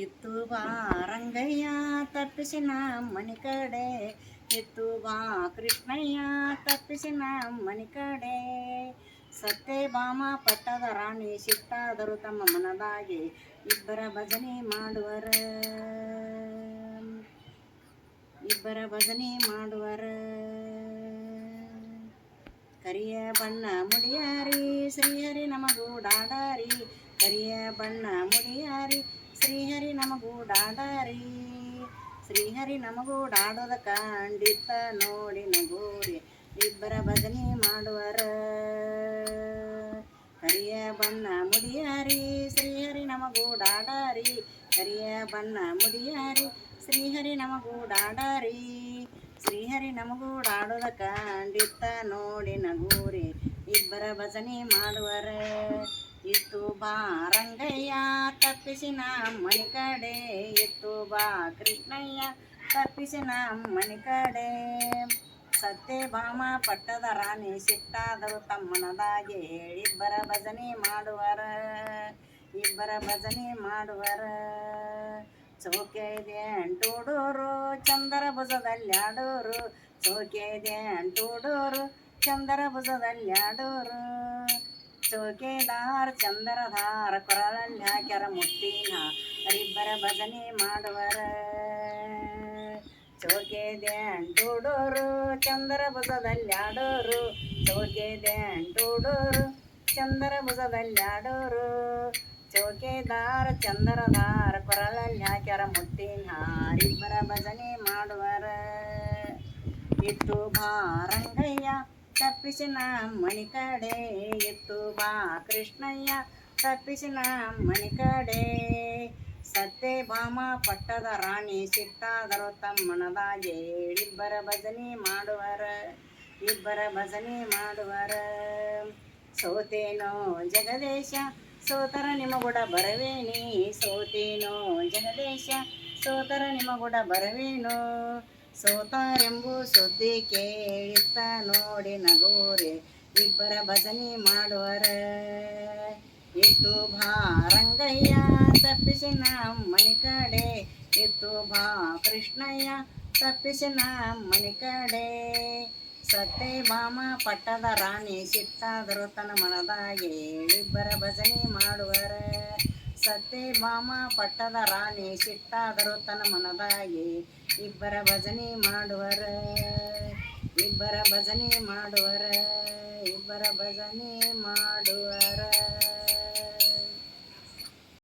ಇತ್ತು ಬಾ ರಂಗಯ್ಯ ತಪ್ಪಿಸಿ ಮನಿ ಕಡೆ, ಇತ್ತು ಬಾ ಕೃಷ್ಣಯ್ಯ ತಪ್ಪಿಸಿ ಮನಿ ಕಡೆ. ಸತ್ಯಭಾಮ ಪಟ್ಟದ ರಾಣಿ ಸಿಟ್ಟಾದರು ತಮ್ಮ ಮನದಾಗೆ, ಇಬ್ಬರ ಭಜನೆ ಮಾಡುವರ, ಇಬ್ಬರ ಭಜನೆ ಮಾಡುವರ. ಕರಿಯ ಬಣ್ಣ ಮುಡಿಯಾರಿ ಶ್ರೀಹರಿ ನಮಗೂಡಾಡಾರಿ, ಕರಿಯ ಬಣ್ಣ ಮುಡಿಯಾರಿ ಶ್ರೀಹರಿ ನಮಗೂಡಾಡಾರಿ. ಶ್ರೀಹರಿ ನಮಗೂಡಾಡೋದ ಕಂಡಿತ್ತ ನೋಡಿ ನಗೋರಿ, ಇಬ್ಬರ ಭಜನೆ ಮಾಡುವರ. ಕರಿಯ ಬಣ್ಣ ಮುಡಿಯಾರಿ ಶ್ರೀಹರಿ ನಮಗೂಡಾಡಾರಿ, ಕರಿಯ ಬಣ್ಣ ಮುಡಿಯಾರಿ ಶ್ರೀಹರಿ ನಮಗೂಡಾಡಾರಿ. ಶ್ರೀಹರಿ ನಮಗೂಡಾಡೋದ ಕಂಡಿತ್ತ ನೋಡಿ ನಗೂರಿ, ಇಬ್ಬರ ಭಜನೆ ಮಾಡುವರ. ಇತ್ತು ಬಾ ರಂಗಯ್ಯ ತಪ್ಪಿಸಿ ಮನಿ ಕಡೆ, ಇತ್ತು ಬಾ ಕೃಷ್ಣಯ್ಯ ತಪ್ಪಿಸಿ ಮನಿ ಕಡೆ. ಸತ್ಯಭಾಮ ಪಟ್ಟದ ರಾಣಿ ಸಿಟ್ಟಾದರು ತಮ್ಮನದಾಗೆ, ಇಬ್ಬರ ಭಜನೆ ಮಾಡುವರ, ಇಬ್ಬರ ಭಜನೆ ಮಾಡುವರ. ಚೌಕೆ ಇದೆ ಅಂಟೂಡೋರು ಚಂದರ ಭುಜದಲ್ಲಾಡೋರು, ಚೌಕೆ ಇದೆ ಅಂಟೂಡೋರು ಚಂದರ ಭುಜದಲ್ಲಾಡೋರು. ಚೌಕೆದಾರ ಚಂದರಧಾರ ಕೊರಳಲ್ಲಿ ಹಾಕ್ಯಾರ ಮುತ್ತಿನ, ಇಬ್ಬರ ಭಜನೆ ಮಾಡುವರ. ಚೌಕೆದೆ ಅಂಟೂಡೋರು ಚಂದರ ಭುಜದಲ್ಲಾಡೋರು, ಚೌಕೆದೆ ಅಂಟೂಡೋರು ಚಂದರ ಭುಜದಲ್ಲಾಡೋರು. ಚೌಕೆದಾರ ಚಂದರಧಾರ ಕೊರಳಲ್ಲಿ ಹಾಕ್ಯಾರ ಮುತ್ತಿನ, ಇಬ್ಬರ ಭಜನೆ ಮಾಡುವರ. ಇತ್ತು ಬಾ ರಂಗಯ್ಯ ತಪ್ಪಿಸಿ ಮನಿ ಕಡೆ, ಇತ್ತು ಬಾ ಕೃಷ್ಣಯ್ಯ ತಪ್ಪಿಸಿ ಮನಿ ಕಡೆ. ಸತ್ಯಭಾಮ ಪಟ್ಟದ ರಾಣಿ ಸಿಟ್ಟಾದರು ತಮ್ಮನದಾಗೆ, ಇಬ್ಬರ ಭಜನೆ ಮಾಡುವರ, ಇಬ್ಬರ ಭಜನೆ ಮಾಡುವರ. ಸೋತೇನೋ ಜಗದೇಶ ಸೋತರ ನಿಮಗುಡ ಬರವೇನಿ, ಸೋತೇನೋ ಜಗದೇಶ ಸೋತರ ನಿಮಗುಡ ಬರವೇನೋ. ಸೋತಾರೆಂಬು ಸುದ್ದಿ ಕೇಳಿತ್ತ ನೋಡಿ ನಗೋರೆ, ಇಬ್ಬರ ಭಜನೆ ಮಾಡುವರ. ಇತ್ತು ಬಾ ರಂಗಯ್ಯ ತಪ್ಪಿಸಿ ಮನಿ ಕಡೆ, ಇತ್ತು ಬಾ ಕೃಷ್ಣಯ್ಯ ತಪ್ಪಿಸಿ ಮನಿ ಕಡೆ. ಸತ್ಯಭಾಮ ಪಟ್ಟದ ರಾಣಿ ಸಿಟ್ಟಾದರು ತನ್ನ ಮನದಾಗೆ, ಇಬ್ಬರ ಭಜನೆ ಮಾಡುವರ. ಸತ್ಯಭಾಮ ಪಟ್ಟದ ರಾಣಿ ಸಿಟ್ಟಾದರು ತನ್ನ ಮನದಾಗೆ, ಇಬ್ಬರ ಭಜನೆ ಮಾಡುವರ, ಇಬ್ಬರ ಭಜನೆ ಮಾಡುವರ, ಇಬ್ಬರ ಭಜನೆ ಮಾಡುವರ.